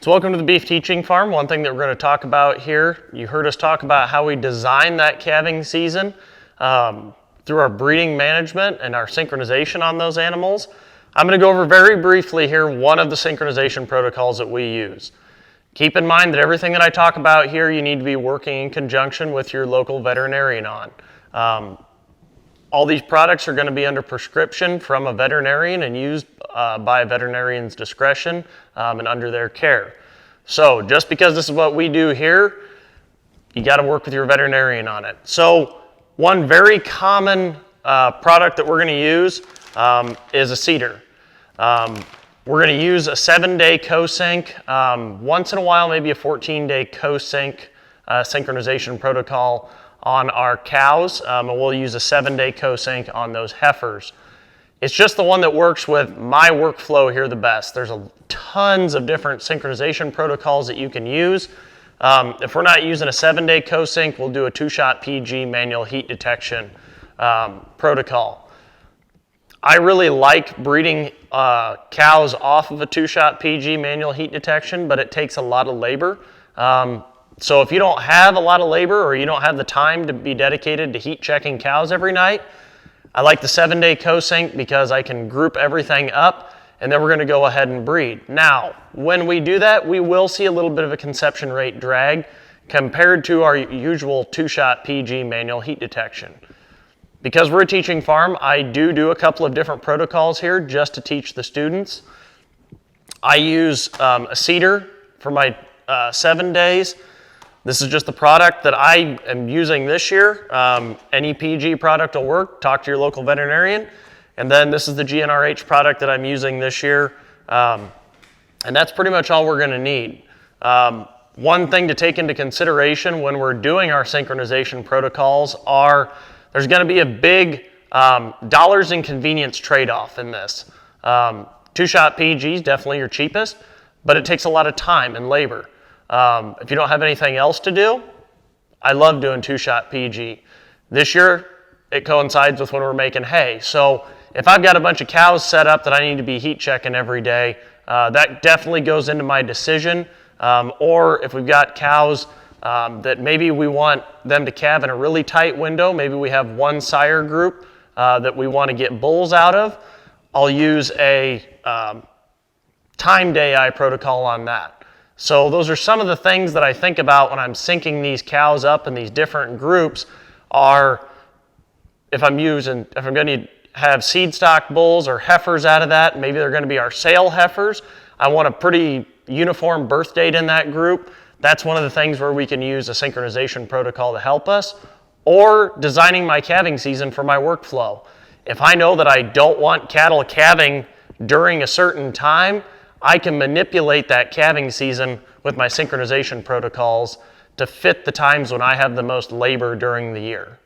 So welcome to the Beef Teaching Farm. One thing that we're going to talk about here, you heard us talk about how we design that calving season through our breeding management and our synchronization on those animals. I'm going to go over very briefly here one of the synchronization protocols that we use. Keep in mind that everything that I talk about here, you need to be working in conjunction with your local veterinarian on. All these products are going to be under prescription from a veterinarian and used by a veterinarian's discretion and under their care. So just because this is what we do here, you got to work with your veterinarian on it. So one very common product that we're going to use is a CIDR. We're going to use a 7-day co-sync, once in a while maybe a 14-day co-sync synchronization protocol on our cows, and we'll use a 7-day co-sync on those heifers. It's just the one that works with my workflow here the best. There's tons of different synchronization protocols that you can use. If we're not using a 7-day co-sync, we'll do a 2-shot PG manual heat detection protocol. I really like breeding cows off of a 2-shot PG manual heat detection, but it takes a lot of labor. So if you don't have a lot of labor or you don't have the time to be dedicated to heat checking cows every night, I like the 7-day co-sync because I can group everything up and then we're going to go ahead and breed. Now, when we do that, we will see a little bit of a conception rate drag compared to our usual 2-shot PG manual heat detection. Because we're a teaching farm, I do a couple of different protocols here just to teach the students. I use a CIDR for my 7 days. This is just the product that I am using this year. Any PG product will work. Talk to your local veterinarian. And then this is the GnRH product that I'm using this year. And that's pretty much all we're going to need. One thing to take into consideration when we're doing our synchronization protocols are there's going to be a big dollars and convenience trade-off in this. 2-shot PG is definitely your cheapest, but it takes a lot of time and labor. If you don't have anything else to do, I love doing 2-shot PG. This year, it coincides with when we're making hay. So if I've got a bunch of cows set up that I need to be heat checking every day, that definitely goes into my decision. Or if we've got cows that maybe we want them to calve in a really tight window, maybe we have one sire group that we want to get bulls out of, I'll use a timed AI protocol on that. So those are some of the things that I think about when I'm syncing these cows up in these different groups are if I'm going to have seed stock bulls or heifers out of that, maybe they're going to be our sale heifers. I want a pretty uniform birth date in that group. That's one of the things where we can use a synchronization protocol to help us, or designing my calving season for my workflow. If I know that I don't want cattle calving during a certain time, I can manipulate that calving season with my synchronization protocols to fit the times when I have the most labor during the year.